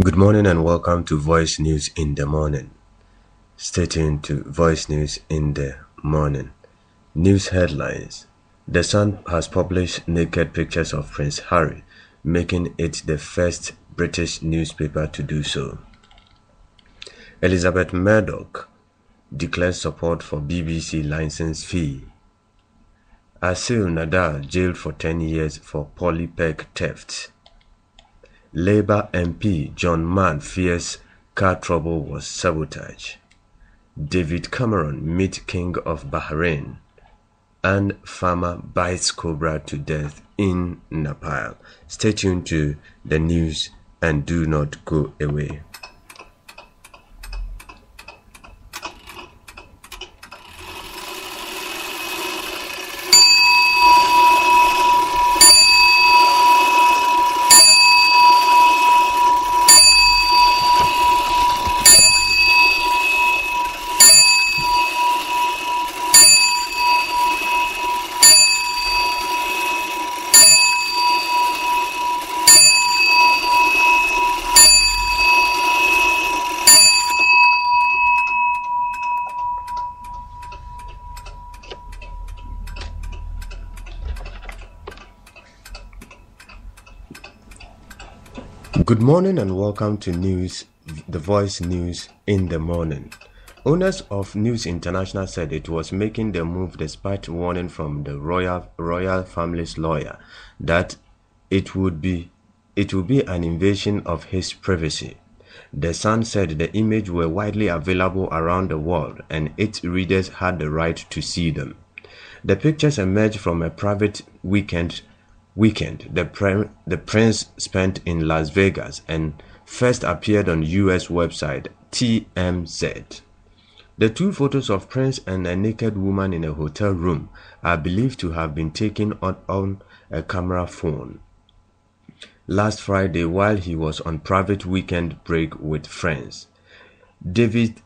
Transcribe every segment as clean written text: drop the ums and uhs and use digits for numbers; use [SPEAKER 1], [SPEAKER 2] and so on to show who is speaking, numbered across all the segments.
[SPEAKER 1] Good morning and welcome to Voice News in the Morning. Stay tuned to Voice News in the Morning. News headlines. The Sun has published naked pictures of Prince Harry, making it the first British newspaper to do so. Elizabeth Murdoch declares support for BBC license fee. Asil Nadal jailed for 10 years for polypeg theft. Labour MP John Mann fears car trouble was sabotage. David Cameron meets King of Bahrain. And farmer bites cobra to death in Nepal. Stay tuned to the news and do not go away. Good morning and welcome to The Voice News in the Morning. Owners of News International said it was making the move despite warning from the royal family's lawyer that it would be an invasion of his privacy. The Sun said the images were widely available around the world and its readers had the right to see them. The pictures emerged from a private weekend the prince spent in Las Vegas and first appeared on US website TMZ. The two photos of Prince and a naked woman in a hotel room are believed to have been taken on a camera phone last Friday while he was on private weekend break with friends. David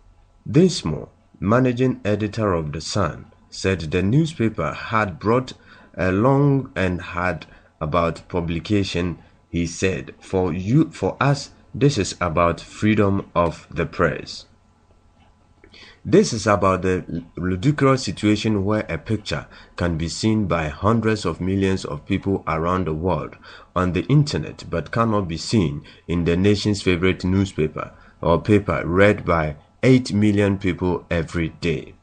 [SPEAKER 1] Dinsmore, managing editor of The Sun, said the newspaper had brought along and had about publication. He said, for us, this is about freedom of the press. This is about the ludicrous situation where a picture can be seen by hundreds of millions of people around the world on the internet but cannot be seen in the nation's favorite newspaper or paper read by 8 million people every day.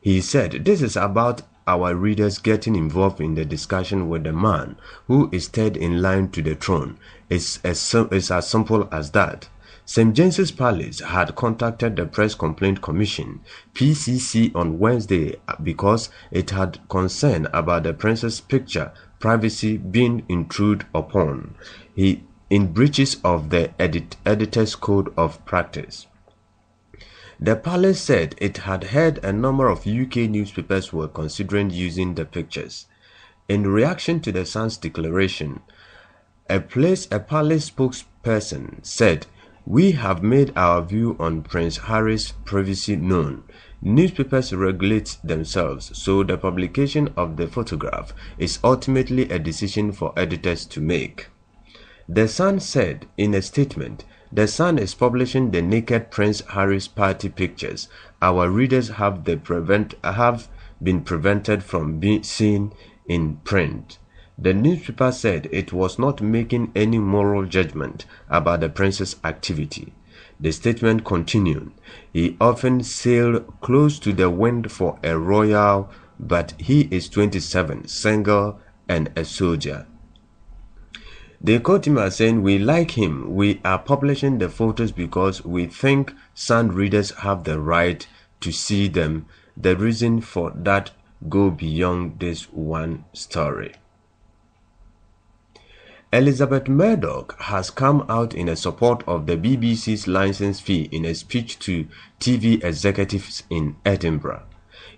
[SPEAKER 1] He said, this is about our readers getting involved in the discussion with the man who is third in line to the throne. It's as simple as that. St. James's Palace had contacted the Press Complaint Commission, PCC, on Wednesday because it had concern about the prince's picture privacy being intruded upon in breaches of the editor's code of practice. The palace said it had heard a number of UK newspapers were considering using the pictures. In reaction to the Sun's declaration, a palace spokesperson said, "We have made our view on Prince Harry's privacy known. Newspapers regulate themselves, so the publication of the photograph is ultimately a decision for editors to make." The Sun said in a statement, "The Sun is publishing the naked Prince Harry's party pictures. Our readers have been prevented from being seen in print." The newspaper said it was not making any moral judgment about the prince's activity. The statement continued, "He often sailed close to the wind for a royal, but he is 27, single, and a soldier." They quote him as saying, "We like him. We are publishing the photos because we think Sun readers have the right to see them. The reason for that go beyond this one story." Elizabeth Murdoch has come out in support of the BBC's license fee in a speech to TV executives in Edinburgh.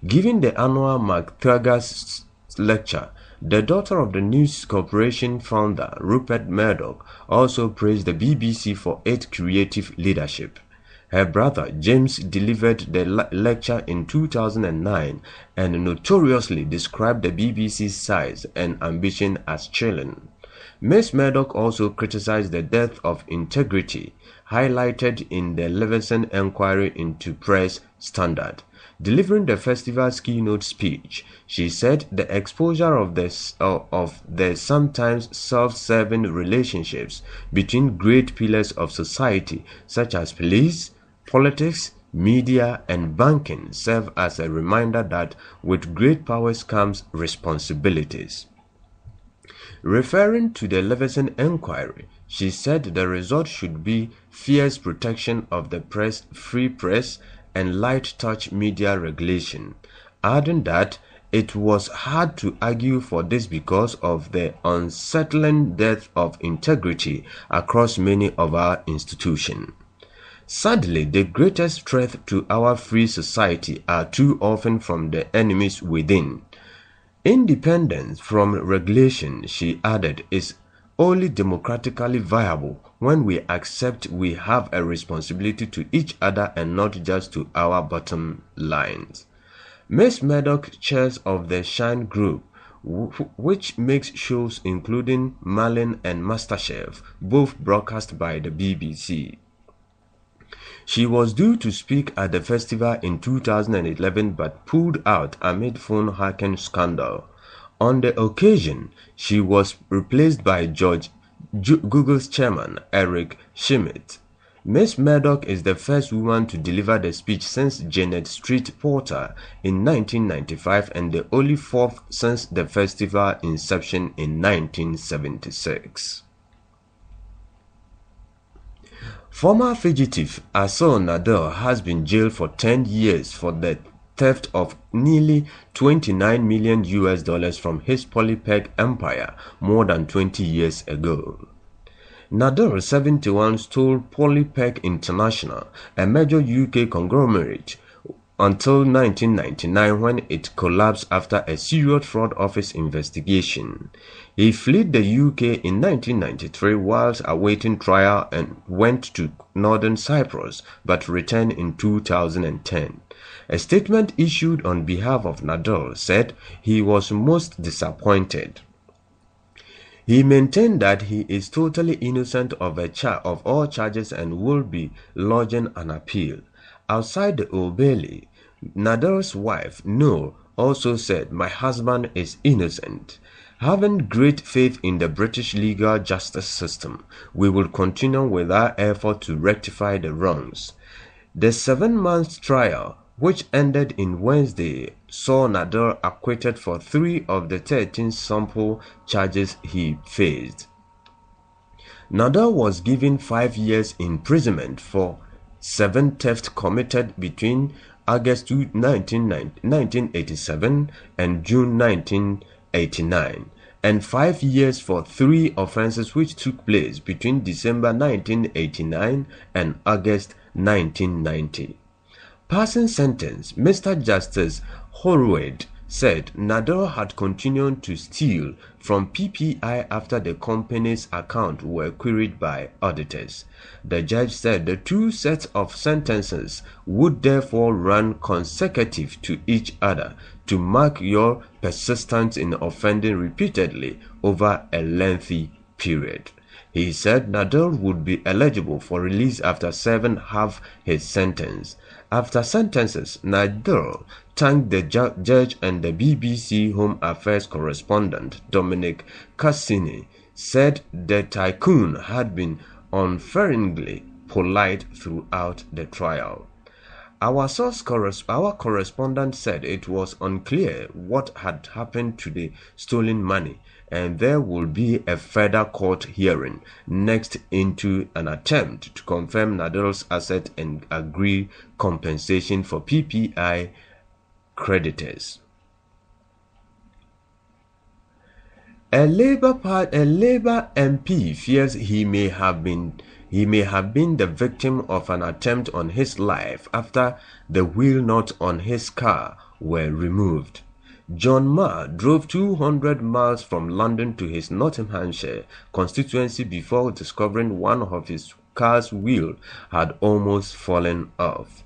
[SPEAKER 1] Giving the annual MacTaggart lecture, the daughter of the News Corporation founder, Rupert Murdoch, also praised the BBC for its creative leadership. Her brother, James, delivered the lecture in 2009 and notoriously described the BBC's size and ambition as chilling. Ms. Murdoch also criticized the dearth of integrity highlighted in the Leveson inquiry into press standard. Delivering the festival's keynote speech, she said the exposure of the sometimes self-serving relationships between great pillars of society such as police, politics, media, and banking serve as a reminder that with great powers comes responsibilities. Referring to the Leveson inquiry, she said the result should be fierce protection of the press, free press, and light-touch media regulation, adding that it was hard to argue for this because of the unsettling dearth of integrity across many of our institutions. Sadly, the greatest threat to our free society are too often from the enemies within. Independence from regulation, she added, is only democratically viable when we accept we have a responsibility to each other and not just to our bottom lines. Ms. Murdoch chairs of the Shine Group, which makes shows including Merlin and MasterChef, both broadcast by the BBC. She was due to speak at the festival in 2011 but pulled out amid phone hacking scandal. On the occasion, she was replaced by Google's chairman, Eric Schmidt. Ms. Murdoch is the first woman to deliver the speech since Janet Street Porter in 1995 and the only fourth since the festival inception in 1976. Former fugitive Asol Nadal has been jailed for 10 years for the theft of nearly $29 million from his Polypeg empire more than 20 years ago. Nadal, 71, stole Polypeg International, a major UK conglomerate, until 1999 when it collapsed after a serious fraud office investigation. He fled the UK in 1993 whilst awaiting trial and went to northern Cyprus but returned in 2010. A statement issued on behalf of Nadal said he was most disappointed. He maintained that he is totally innocent of all charges and will be lodging an appeal. Outside the Old Bailey, Nadal's wife, Noor, also said, "My husband is innocent." Having great faith in the British legal justice system, we will continue with our effort to rectify the wrongs. The 7-month trial, which ended in Wednesday, saw Nadal acquitted for 3 of the 13 sample charges he faced. Nadal was given 5 years imprisonment for 7 thefts committed between August 1987 and June 1989, and 5 years for 3 offenses which took place between December 1989 and August 1990. Passing sentence, Mr. Justice Horwood said Nadal had continued to steal from PPI after the company's accounts were queried by auditors. The judge said the 2 sets of sentences would therefore run consecutive to each other to mark your persistence in offending repeatedly over a lengthy period. He said Nadal would be eligible for release after serving half his sentence. After sentences, Nadal thanked the judge, and the BBC Home Affairs correspondent Dominic Cassini said the tycoon had been unfailingly polite throughout the trial. Our correspondent said it was unclear what had happened to the stolen money, and there will be a further court hearing next into an attempt to confirm Nadal's asset and agree compensation for PPI creditors. A Labour MP fears he may have been the victim of an attempt on his life after the wheel nuts on his car were removed. John Marr drove 200 miles from London to his Nottinghamshire constituency before discovering one of his car's wheels had almost fallen off.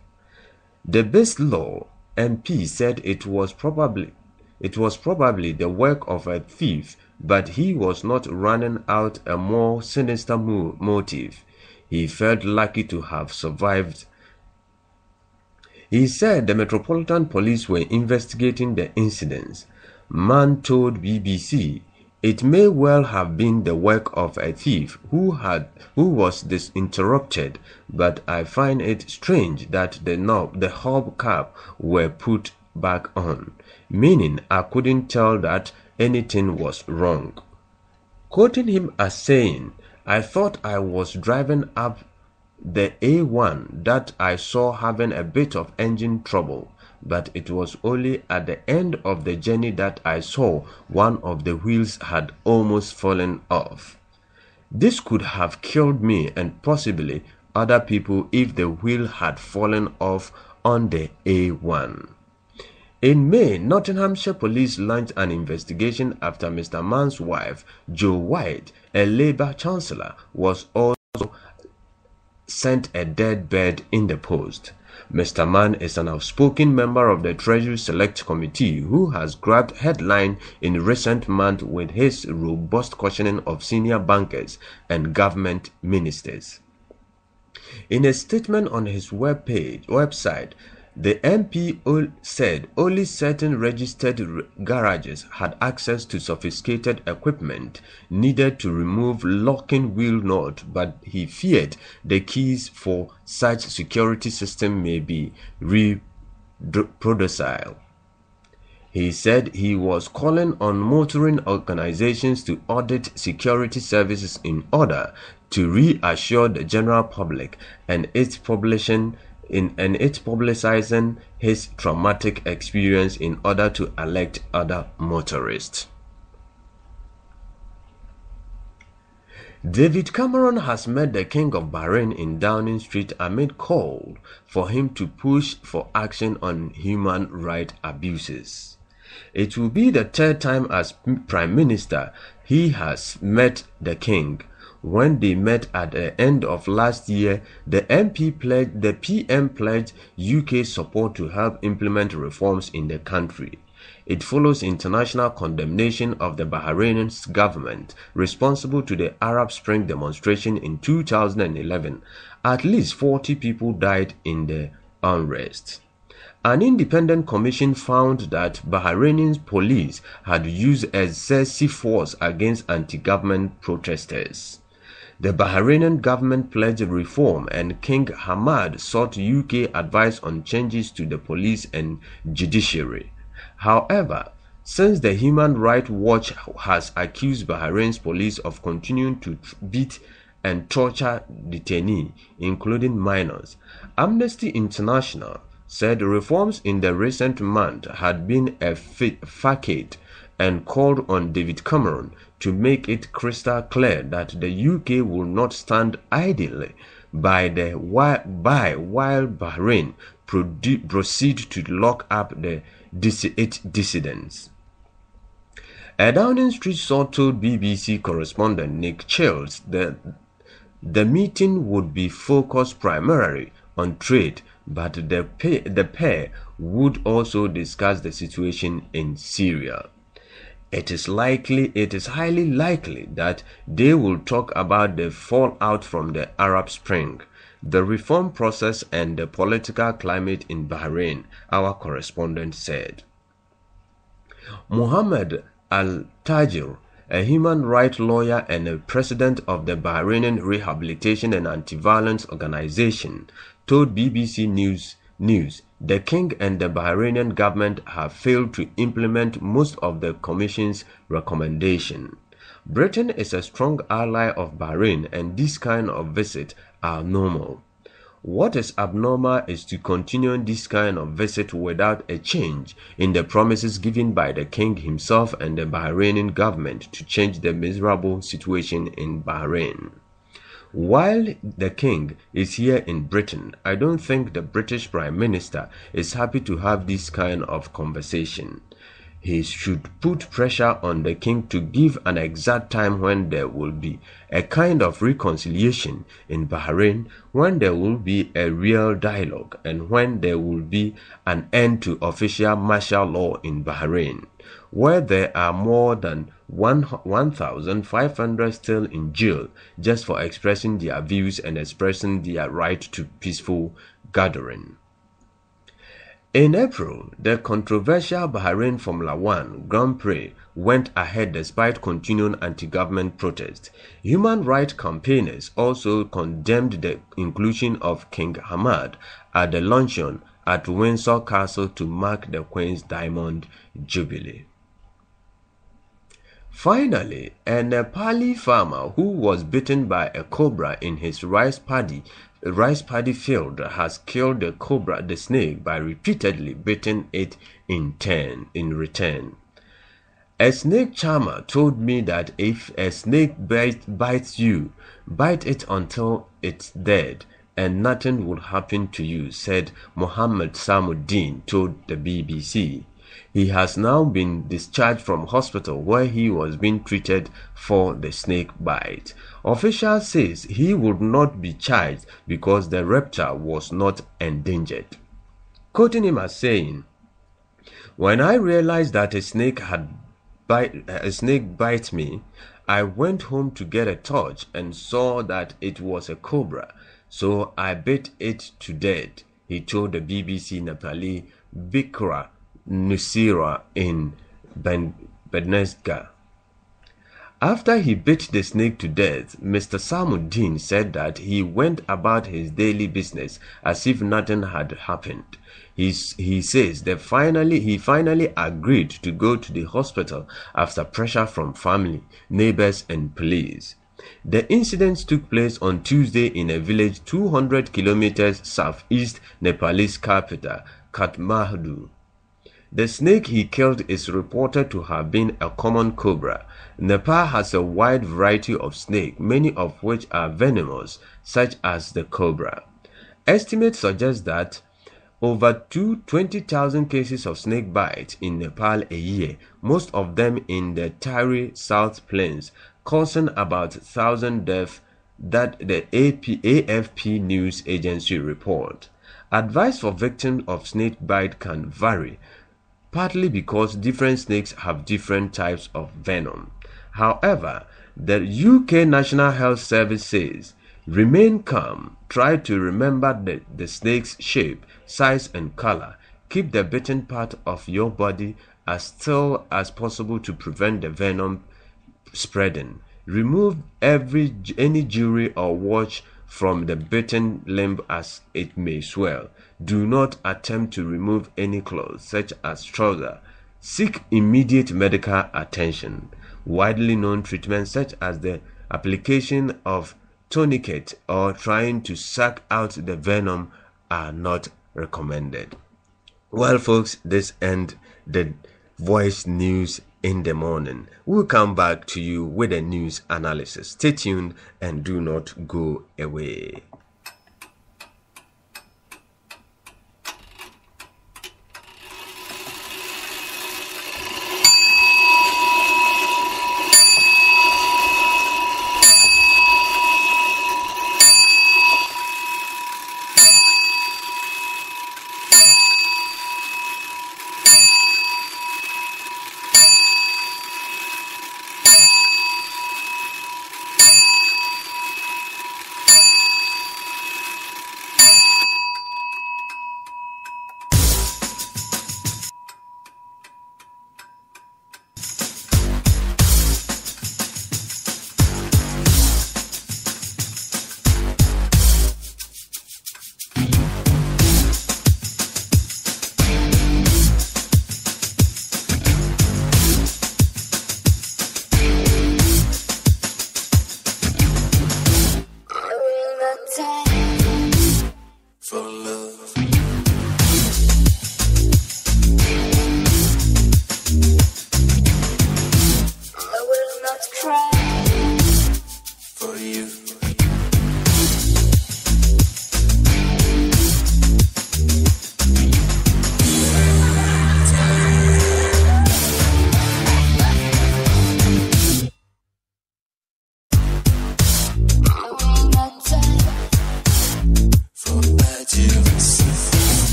[SPEAKER 1] The Best-Law MP said it was probably the work of a thief but he was not running out a more sinister motive. He felt lucky to have survived. He said the Metropolitan Police were investigating the incidents. Mann told BBC it may well have been the work of a thief who was disinterrupted, but I find it strange that the hubcap were put back on, meaning I couldn't tell that anything was wrong. Quoting him as saying, I thought I was driving up the A1 that I saw having a bit of engine trouble, but it was only at the end of the journey that I saw one of the wheels had almost fallen off. This could have killed me and possibly other people if the wheel had fallen off on the A1. In May, Nottinghamshire Police launched an investigation after Mr. Mann's wife, Jo White, a Labour Chancellor, was also sent a dead bird in the post. Mr. Mann is an outspoken member of the Treasury Select Committee who has grabbed headline in recent months with his robust questioning of senior bankers and government ministers. In a statement on his website, the MP said only certain registered garages had access to sophisticated equipment needed to remove locking wheel nut, but he feared the keys for such security system may be reproducible. He said he was calling on motoring organizations to audit security services in order to reassure the general public and its publicizing his traumatic experience in order to alert other motorists. David Cameron has met the King of Bahrain in Downing Street amid call for him to push for action on human rights abuses. It will be the third time as Prime Minister he has met the King. When they met at the end of last year, the PM pledged UK support to help implement reforms in the country. It follows international condemnation of the Bahraini government responsible to the Arab Spring demonstration in 2011. At least 40 people died in the unrest. An independent commission found that Bahraini police had used excessive force against anti-government protesters. The Bahraini government pledged reform, and King Hamad sought UK advice on changes to the police and judiciary. However, since the Human Rights Watch has accused Bahrain's police of continuing to beat and torture detainees, including minors, Amnesty International said reforms in the recent month had been a facade and called on David Cameron to make it crystal clear that the UK will not stand idly by while Bahrain proceed to lock up the dissidents. A Downing Street source told BBC correspondent Nick Childs that the meeting would be focused primarily on trade, but the pair would also discuss the situation in Syria. It is highly likely that they will talk about the fallout from the Arab Spring, the reform process and the political climate in Bahrain, our correspondent said. Mohammed Al-Tajir, a human rights lawyer and a president of the Bahraini Rehabilitation and Anti-Violence Organization, told BBC News the King and the Bahraini government have failed to implement most of the Commission's recommendation. Britain is a strong ally of Bahrain, and this kind of visit are normal. What is abnormal is to continue this kind of visit without a change in the promises given by the King himself and the Bahraini government to change the miserable situation in Bahrain. While the King is here in Britain, I don't think the British Prime Minister is happy to have this kind of conversation. He should put pressure on the King to give an exact time when there will be a kind of reconciliation in Bahrain, when there will be a real dialogue, and when there will be an end to official martial law in Bahrain, where there are more than 1,500 still in jail just for expressing their views and expressing their right to peaceful gathering. In April, the controversial Bahrain Formula One Grand Prix went ahead despite continuing anti-government protests. Human rights campaigners also condemned the inclusion of King Hamad at the luncheon at Windsor Castle to mark the Queen's Diamond Jubilee. Finally, a Nepali farmer who was bitten by a cobra in his rice paddy field has killed the snake by repeatedly biting it in return. A snake charmer told me that if a snake bites you, bite it until it's dead and nothing will happen to you, said Mohammed Samuddin told the BBC. He has now been discharged from hospital where he was being treated for the snake bite. Officials says he would not be charged because the reptile was not endangered. Quoting him as saying, "When I realized that a snake bite me, I went home to get a torch and saw that it was a cobra, so I bit it to death," he told the BBC Nepali Bikra Nusira in Benezga. After he bit the snake to death, Mr. Samuddin said that he went about his daily business as if nothing had happened. He says that he finally agreed to go to the hospital after pressure from family, neighbors and police. The incident took place on Tuesday in a village 200 kilometers southeast Nepalese capital, Kathmandu. The snake he killed is reported to have been a common cobra. Nepal has a wide variety of snakes, many of which are venomous, such as the cobra. Estimates suggest that over 20,000 cases of snake bites in Nepal a year, most of them in the Tari South Plains, causing about 1,000 deaths, that the AFP news agency report. Advice for victims of snake bite can vary, partly because different snakes have different types of venom. However, the UK National Health Service says, "Remain calm, try to remember the snake's shape, size and color. Keep the bitten part of your body as still as possible to prevent the venom spreading. Remove any jewelry or watch from the bitten limb as it may swell. Do not attempt to remove any clothes, such as trousers. Seek immediate medical attention. Widely known treatments such as the application of tourniquet or trying to suck out the venom are not recommended." Well, folks, this ends the voice news in the morning. We'll come back to you with a news analysis. Stay tuned and do not go away.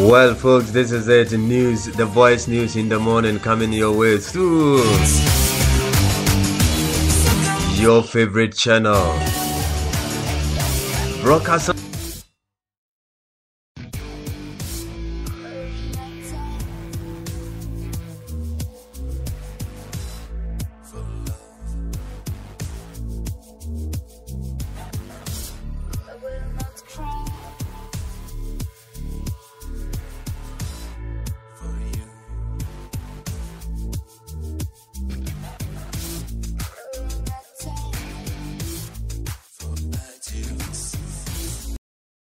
[SPEAKER 1] Well, folks, this is it. News, the voice news in the morning coming your way through your favorite channel. Broadcast